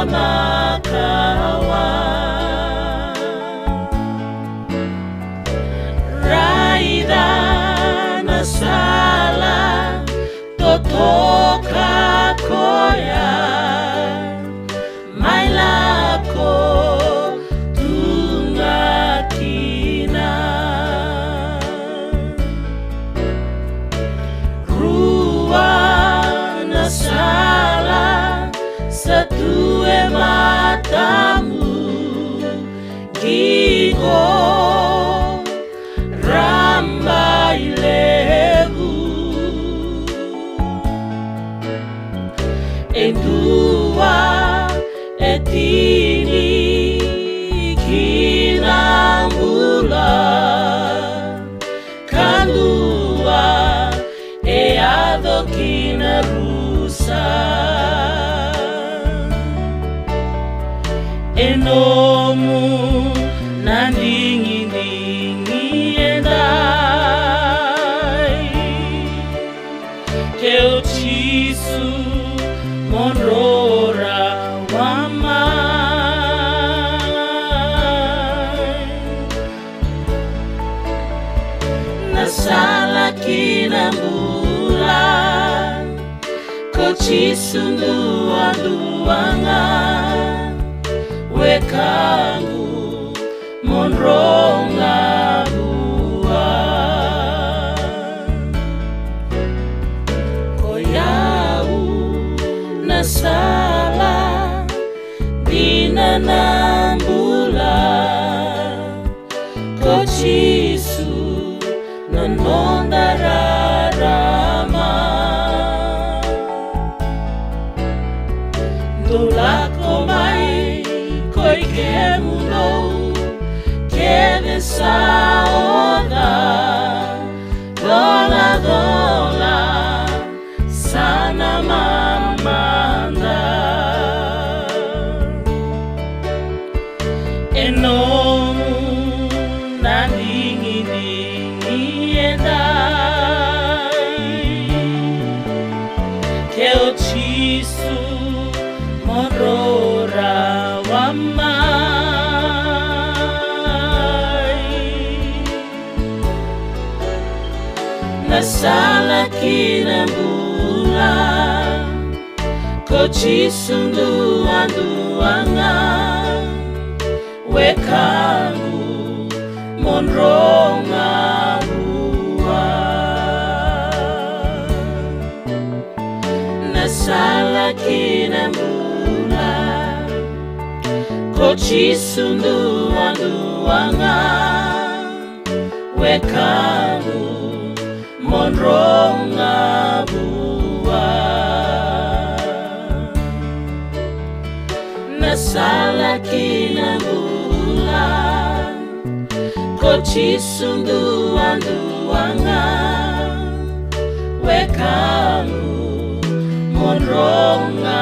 makawa raida na sala totoka koya mailako tungatina rua na sala satue matamu gigo ramba ilegu edua etini kinambula kandua eado kinarusa enomu nandingi endai teu tisu monrora wamai nasala kinambula kochisu nduanduangan wekangu monronga bua koyau nasala dinanambula kochisu nanondararama dolako mai koikemuno kede saoda dola dola sana mamanda enomu nandingi endai keo chisu morora wamai nasala kinambula kochisu nduanduangan wekangu monronga bua nasala kinambula kochisu nduanduangan wekangu monronga bua nasala kinambula kochisu nduanduangan wekangu monronga